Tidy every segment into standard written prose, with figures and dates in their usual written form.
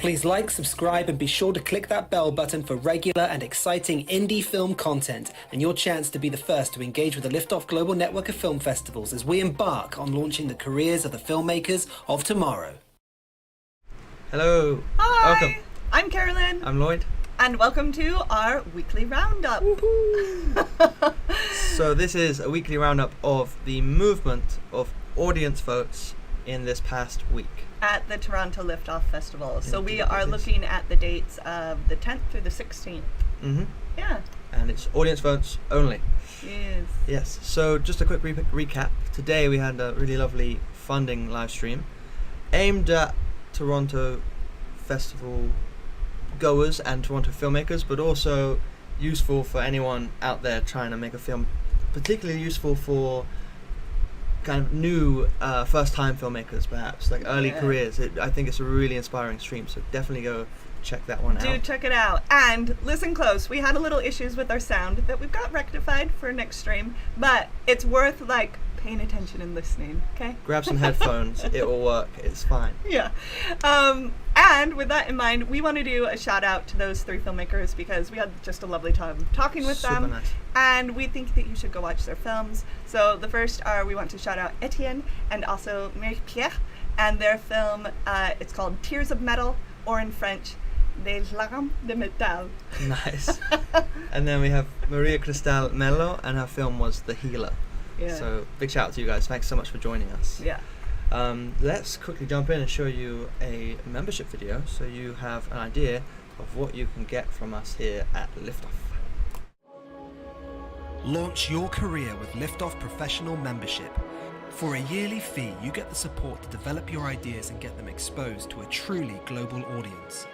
Please like, subscribe, and be sure to click that bell button for regular and exciting indie film content and your chance to be the first to engage with the Liftoff Global Network of Film Festivals as we embark on launching the careers of the filmmakers of tomorrow. Hello. Hi. Welcome. I'm Carolyn. I'm Lloyd. And welcome to our weekly roundup. So this is a weekly roundup of the movement of audience votes in this past week. At the Toronto Liftoff Festival. So we Indeed, are it is. looking at the dates of the 10th through the 16th. Mm-hmm. Yeah. And it's audience votes only. Yes. Yes. So just a quick recap. Today we had a really lovely funding live stream aimed at Toronto Festival goers and Toronto filmmakers, but also useful for anyone out there trying to make a film, particularly useful for kind of new first-time filmmakers, perhaps, like early careers. I think it's a really inspiring stream, so definitely go check that one out. Do check it out. And listen close. We had a little issues with our sound that we've got rectified for next stream, but it's worth like paying attention and listening, okay? Grab some headphones. It will work. It's fine. Yeah. And with that in mind, we want to do a shout out to those three filmmakers because we had just a lovely time talking with Super them. nice. And we think that you should go watch their films. So the first we want to shout out Etienne and also Marie-Pierre and their film, it's called Tears of Metal, or in French, Des Larmes de Métal. Nice. And then we have Maria Cristal Mello, and her film was The Healer. Yeah. So big shout out to you guys. Thanks so much for joining us. Yeah. Let's quickly jump in and show you a membership video so you have an idea of what you can get from us here at Liftoff. Launch your career with Liftoff Professional Membership. For a yearly fee, you get the support to develop your ideas and get them exposed to a truly global audience.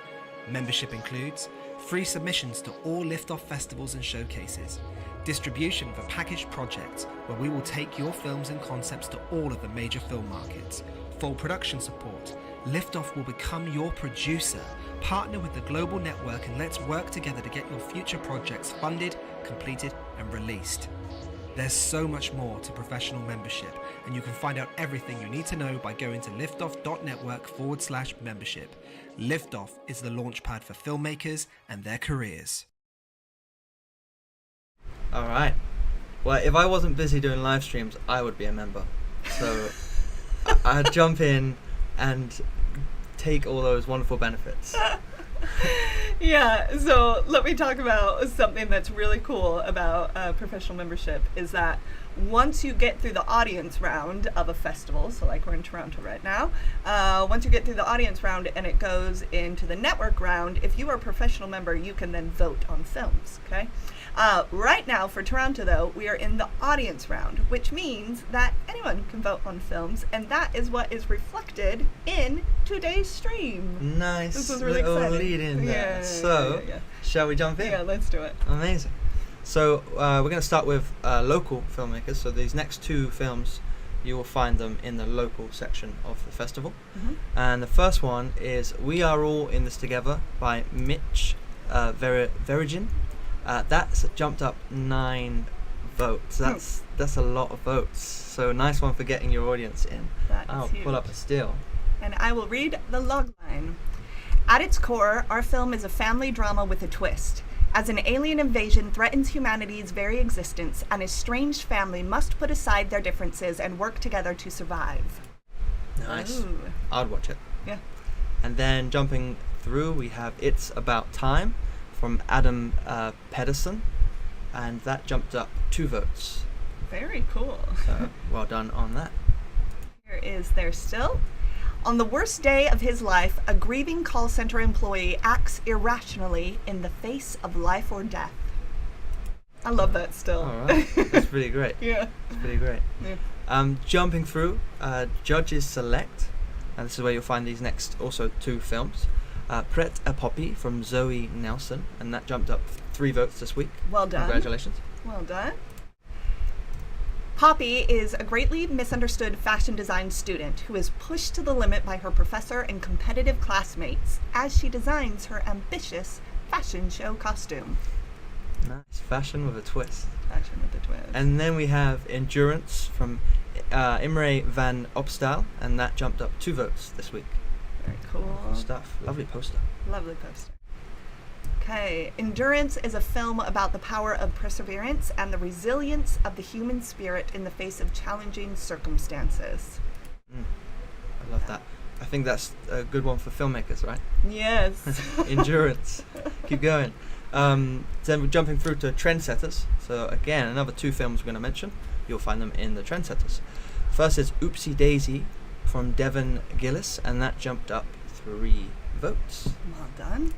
Membership includes free submissions to all Liftoff festivals and showcases, distribution for packaged projects where we will take your films and concepts to all of the major film markets, full production support. Liftoff will become your producer. Partner with the global network and let's work together to get your future projects funded, completed and released. There's so much more to professional membership, and you can find out everything you need to know by going to liftoff.network/membership. Liftoff is the launchpad for filmmakers and their careers. All right. Well, if I wasn't busy doing live streams, I would be a member. So I'd jump in and take all those wonderful benefits. Yeah, so let me talk about something that's really cool about professional membership is that once you get through the audience round of a festival, so like we're in Toronto right now, once you get through the audience round and it goes into the network round, if you are a professional member, you can then vote on films, okay? Right now for Toronto though, we are in the audience round, which means that anyone can vote on films, and that is what is reflected in today's stream. Nice. This was really little exciting. lead in there. Yeah, So, yeah. shall we jump in? Yeah, let's do it. Amazing. So we're going to start with local filmmakers. So these next two films, you will find them in the local section of the festival. Mm-hmm. And the first one is We Are All in This Together by Mitch Verigin. That's jumped up 9 votes. That's a lot of votes. So nice one for getting your audience in. I'll pull up a still. And I will read the logline. At its core, our film is a family drama with a twist. As an alien invasion threatens humanity's very existence, an estranged family must put aside their differences and work together to survive. Nice. Ooh. I'd watch it. Yeah. And then jumping through, we have It's About Time from Adam Pedersen, and that jumped up 2 votes. Very cool. So well done on that. Here is There Still. On the worst day of his life, a grieving call center employee acts irrationally in the face of life or death. I love that still. All right, that's pretty great. Yeah. That's pretty great. Yeah. Jumping through, Judges Select, and this is where you'll find these next also 2 films. Prêt à Poppy from Zoe Nelson, and that jumped up 3 votes this week. Well done. Congratulations. Well done. Poppy is a greatly misunderstood fashion design student who is pushed to the limit by her professor and competitive classmates as she designs her ambitious fashion show costume. Nice. Fashion with a twist. Fashion with a twist. And then we have Endurance from Imre van Opstal, and that jumped up 2 votes this week. Very cool. Cool stuff. Lovely poster. Lovely poster. Okay, Endurance is a film about the power of perseverance and the resilience of the human spirit in the face of challenging circumstances. I love that. I think that's a good one for filmmakers, right? Yes. Endurance. Keep going. Then we're jumping through to Trendsetters. So again, another 2 films we're going to mention. You'll find them in the Trendsetters. First is Oopsie Daisy from Devon Gillis, and that jumped up 3 votes. Well done.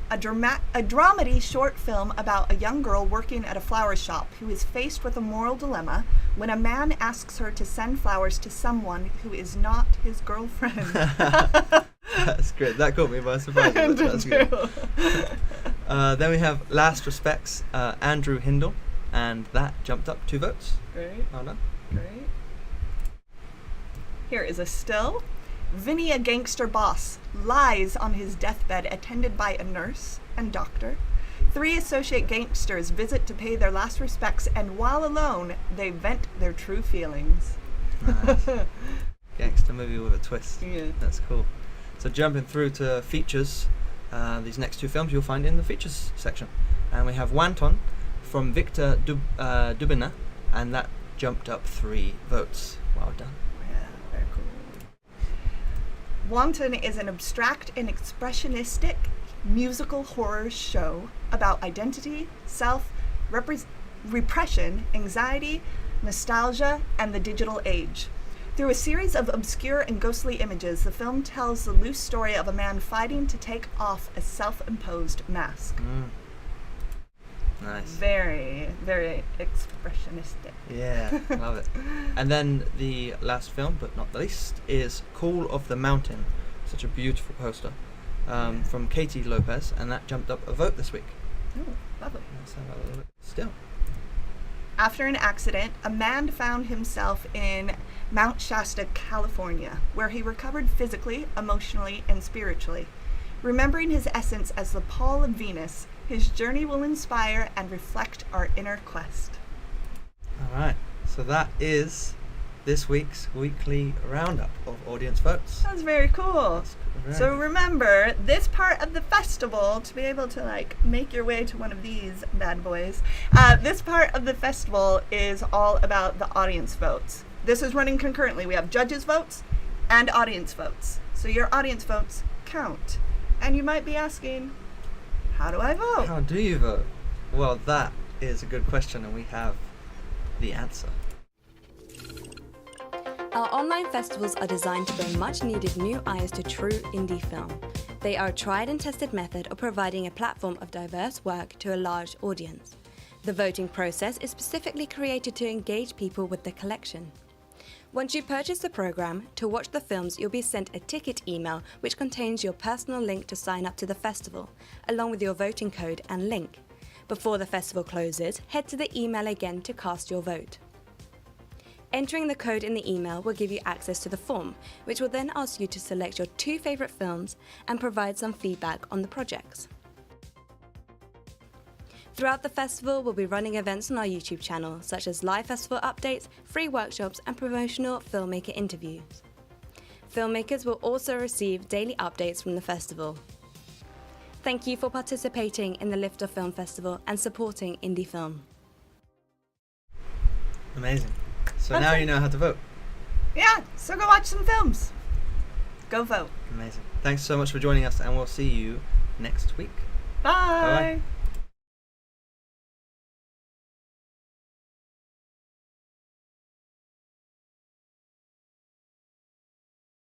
A dramedy short film about a young girl working at a flower shop who is faced with a moral dilemma when a man asks her to send flowers to someone who is not his girlfriend. That's great. That caught me by surprise. That's good. Then we have Last Respects, Andrew Hindle, and that jumped up 2 votes. Great. Oh no. Great. Here is a still. Vinny, a gangster boss, lies on his deathbed attended by a nurse and doctor. 3 associate gangsters visit to pay their last respects, and while alone, they vent their true feelings. Nice. Gangster movie with a twist. Yeah. That's cool. So jumping through to features, these next 2 films you'll find in the features section. And we have Wanton from Victor Dubina, and that jumped up 3 votes. Well done. Yeah, very cool. Wanton is an abstract and expressionistic musical horror show about identity, self, repression, anxiety, nostalgia, and the digital age. Through a series of obscure and ghostly images, the film tells the loose story of a man fighting to take off a self-imposed mask. Nice. Very, very expressionistic. Yeah, love it. And then the last film, but not the least, is Call of the Mountain. Such a beautiful poster from Katie Lopez, and that jumped up a vote this week. Oh, lovely. Let's have a look. Still. After an accident, a man found himself in Mount Shasta, California, where he recovered physically, emotionally, and spiritually. Remembering his essence as the Paul of Venus, his journey will inspire and reflect our inner quest. All right, so that is this week's weekly roundup of audience votes. That's very cool. That's So remember, this part of the festival, to be able to make your way to one of these bad boys, this part of the festival is all about the audience votes. This is running concurrently. We have judges' votes and audience votes. So your audience votes count. And you might be asking, how do I vote? How do you vote? Well, that is a good question, and we have the answer. Our online festivals are designed to bring much-needed new eyes to true indie film. They are a tried and tested method of providing a platform of diverse work to a large audience. The voting process is specifically created to engage people with the collection. Once you purchase the program, to watch the films you'll be sent a ticket email which contains your personal link to sign up to the festival, along with your voting code and link. Before the festival closes, head to the email again to cast your vote. Entering the code in the email will give you access to the form, which will then ask you to select your 2 favourite films and provide some feedback on the projects. Throughout the festival, we'll be running events on our YouTube channel, such as live festival updates, free workshops, and promotional filmmaker interviews. Filmmakers will also receive daily updates from the festival. Thank you for participating in the Lift Off Film Festival and supporting indie film. Amazing. So That's now it. you know how to vote. Yeah, so go watch some films. Go vote. Amazing. Thanks so much for joining us, and we'll see you next week. Bye. Bye-bye.